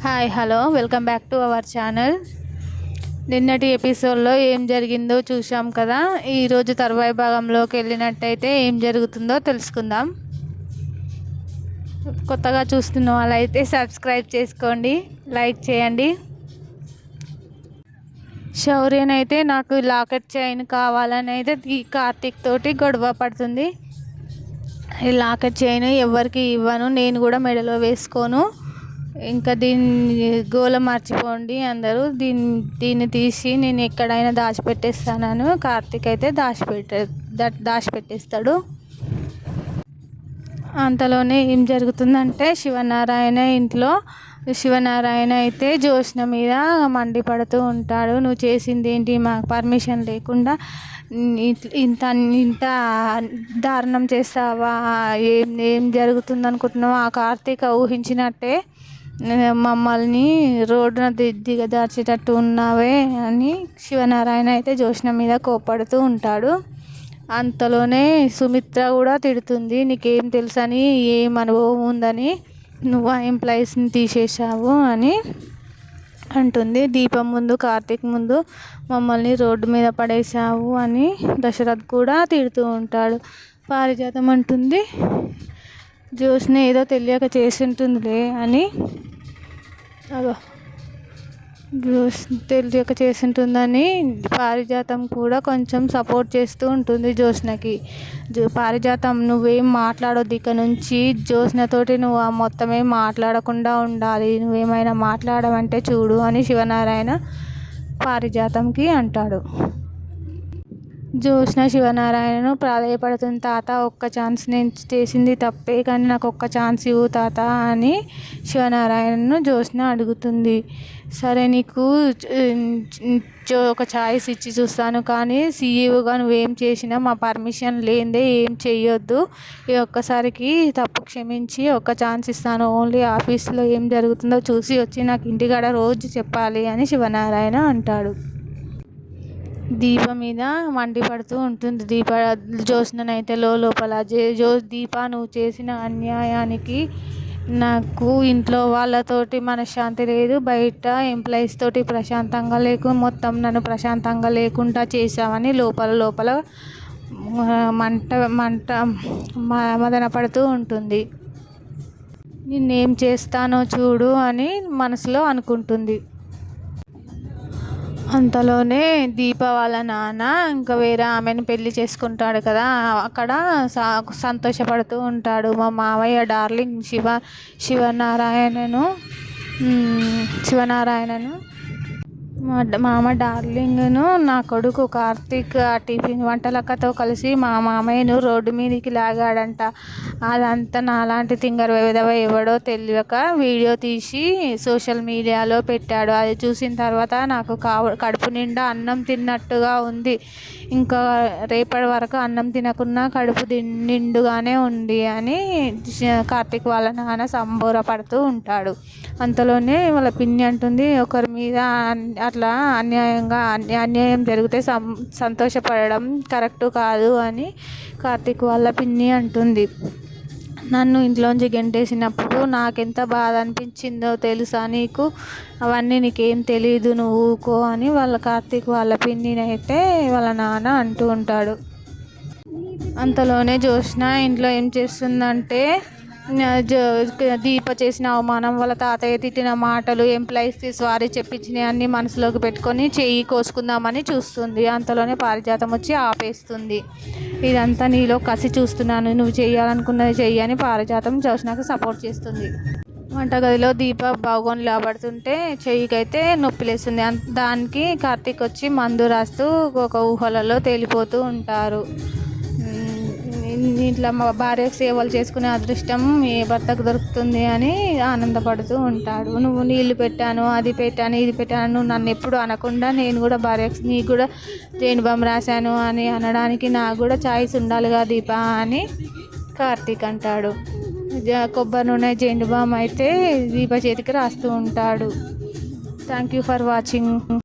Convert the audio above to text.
Hi hello welcome back to our channel. నిన్నటి ఎపిసోడ్లో ఏం జరిగిందో చూసాం కదా. ఈరోజు తర్వాయి భాగంలోకి వెళ్ళినట్టయితే ఏం జరుగుతుందో తెలుసుకుందాం. కొత్తగా చూస్తున్న వాళ్ళైతే సబ్స్క్రైబ్ చేసుకోండి, లైక్ చేయండి. శౌర్యనైతే నాకు లాకెట్ చైన్ కావాలని అయితే ఈ కార్తీక్ తోటి గొడవ పడుతుంది. ఈ లాకెట్ చైన్ ఎవరికి ఇవ్వను, నేను కూడా మెడలో వేసుకోను, ఇంకా దీన్ని గోల మర్చిపోండి అందరూ, దీన్ని తీసి నేను ఎక్కడైనా దాచిపెట్టేస్తానని కార్తీక్ అయితే దాచిపెట్టేస్తాడు. అంతలోనే ఏం జరుగుతుందంటే శివనారాయణ ఇంట్లో శివనారాయణ అయితే జ్యోత్స్న మీద మండిపడుతూ ఉంటాడు. నువ్వు చేసింది ఏంటి, మాకు పర్మిషన్ లేకుండా ఇంత ఇంత దారుణం చేస్తావా, ఏం జరుగుతుంది అనుకుంటున్నావు, ఆ కార్తీక ఊహించినట్టే మమ్మల్ని రోడ్డున దిగదార్చేటట్టు ఉన్నావే అని శివనారాయణ అయితే జ్యోత్స్న మీద కోప్పడుతూ ఉంటాడు. అంతలోనే సుమిత్ర కూడా తిడుతుంది, నీకేం తెలుసని, ఏం అనుభవం ఉందని నువ్వు ఆ ఎంప్లాయీస్ని తీసేసావు అని అంటుంది. దీపం ముందు కార్తీక్ ముందు మమ్మల్ని రోడ్డు మీద పడేసావు అని దశరథ్ కూడా తిడుతూ ఉంటాడు. పారిజాతం అంటుంది, జ్యోత్స్న ఏదో తెలియక చేసి ఉంటుందిలే అని, తెలియక చేసి ఉంటుందని పారిజాతం కూడా కొంచెం సపోర్ట్ చేస్తూ ఉంటుంది జ్యోత్స్నకి. పారిజాతం నువ్వేం మాట్లాడొద్దు, ఇక నుంచి జ్యోత్స్నతోటి నువ్వు మొత్తమే మాట్లాడకుండా ఉండాలి, నువ్వేమైనా మాట్లాడమంటే చూడు అని శివనారాయణ పారిజాతంకి అంటాడు. జ్యోత్స్న శివనారాయణను ప్రాధేయపడుతుంది, తాత ఒక్క ఛాన్స్, నేను చేసింది తప్పే కానీ నాకు ఒక్క ఛాన్స్ ఇవ్వు తాత అని శివనారాయణను జ్యోత్స్న అడుగుతుంది. సరే నీకు ఒక ఛాయిస్ ఇచ్చి చూస్తాను, కానీ సీఈఓగా నువ్వేం చేసినా మా పర్మిషన్ లేనిదే ఏం చెయ్యొద్దు, ఈ ఒక్కసారికి తప్పు క్షమించి ఒక్క ఛాన్స్ ఇస్తాను, ఓన్లీ ఆఫీస్లో ఏం జరుగుతుందో చూసి వచ్చి నాకు ఇంటికాడ రోజు చెప్పాలి అని శివనారాయణ అంటాడు. దీప మీద మండిపడుతూ ఉంటుంది. జ్యోత్స్ననైతే లోపల దీప నువ్వు చేసిన అన్యాయానికి నాకు ఇంట్లో వాళ్ళతోటి మనశ్శాంతి లేదు, బయట ఎంప్లాయీస్ తోటి ప్రశాంతంగా మొత్తం నన్ను ప్రశాంతంగా లేకుండా చేసావని లోపల మంట మదన పడుతూ ఉంటుంది. నిన్నేం చేస్తానో చూడు అని మనసులో అనుకుంటుంది. అంతలోనే దీప వాళ్ళ నాన్న ఇంకా వేరే ఆమెను పెళ్లి చేసుకుంటాడు కదా, అక్కడ సంతోషపడుతూ ఉంటాడు. మా మావయ్య డార్లింగ్ శివనారాయణను మా మామ డార్లింగ్ను నా కొడుకు కార్తీక్ టిఫిన్ వంటలక్కతో కలిసి మా మామయ్యను రోడ్డు మీదకి లాగాడంట. అదంతా నాలాంటి తింగర్ విధవ ఎవడో తెలియక వీడియో తీసి సోషల్ మీడియాలో పెట్టాడు. అది చూసిన తర్వాత నాకు కడుపు నిండా అన్నం తిన్నట్టుగా ఉంది, ఇంకా రేపటి వరకు అన్నం తినకున్నా కడుపు నిండుగానే ఉంది అని కార్తీక్ వాళ్ళ నాన్న సంబరపడుతూ ఉంటాడు. అంతలోనే వాళ్ళ పిన్ని అంటుంది, ఒకరి మీద అట్లా అన్యాయం జరిగితే సంతోషపడడం కరెక్ట్ కాదు అని కార్తీక్ వాళ్ళ పిన్ని అంటుంది. నన్ను ఇంట్లోంచి గెంటేసినప్పుడు నాకెంత బాధ అనిపించిందో తెలుసా నీకు, అవన్నీ నీకేం తెలీదు, నువ్వు ఊకో అని వాళ్ళ కార్తీక్ వాళ్ళ పిన్నినైతే వాళ్ళ నాన్న అంటూ ఉంటాడు. అంతలోనే జ్యోత్స్న ఇంట్లో ఏం చేస్తుందంటే దీప చేసిన అవమానం, వాళ్ళ తాతయ్య తిట్టిన మాటలు, ఎంప్లాయీస్కి సారీ చెప్పించినవి అన్నీ మనసులోకి పెట్టుకొని చెయ్యి కోసుకుందామని చూస్తుంది. అంతలోనే పారిజాతం వచ్చి ఆపేస్తుంది. ఇదంతా నీలో కసి చూస్తున్నాను, నువ్వు చేయాలనుకున్నది చెయ్యి అని పారిజాతం జ్యోత్స్నకు సపోర్ట్ చేస్తుంది. వంటగదిలో దీప బాగోని లాబడుతుంటే చెయ్యికైతే నొప్పి లేస్తుంది. దానికి కార్తీక్ వచ్చి మందు రాస్తూ ఒక ఊహలలో తేలిపోతూ ఉంటారు. ఇట్లా మా భార్యకు సేవలు చేసుకునే అదృష్టం ఏ భర్తకు దొరుకుతుంది అని ఆనందపడుతూ ఉంటాడు. నువ్వు నీళ్లు పెట్టాను, అది పెట్టాను, ఇది పెట్టాను, నువ్వు నన్ను ఎప్పుడు అనకుండా నేను కూడా భార్యకు నీకు కూడా జేనుబాం రాశాను అని అనడానికి నాకు కూడా ఛాయిస్ ఉండాలిగా దీప అని కార్తీక్ అంటాడు. కొబ్బరి నూనె జేనుబాం అయితే దీప చేతికి రాస్తూ ఉంటాడు. Thank you for watching.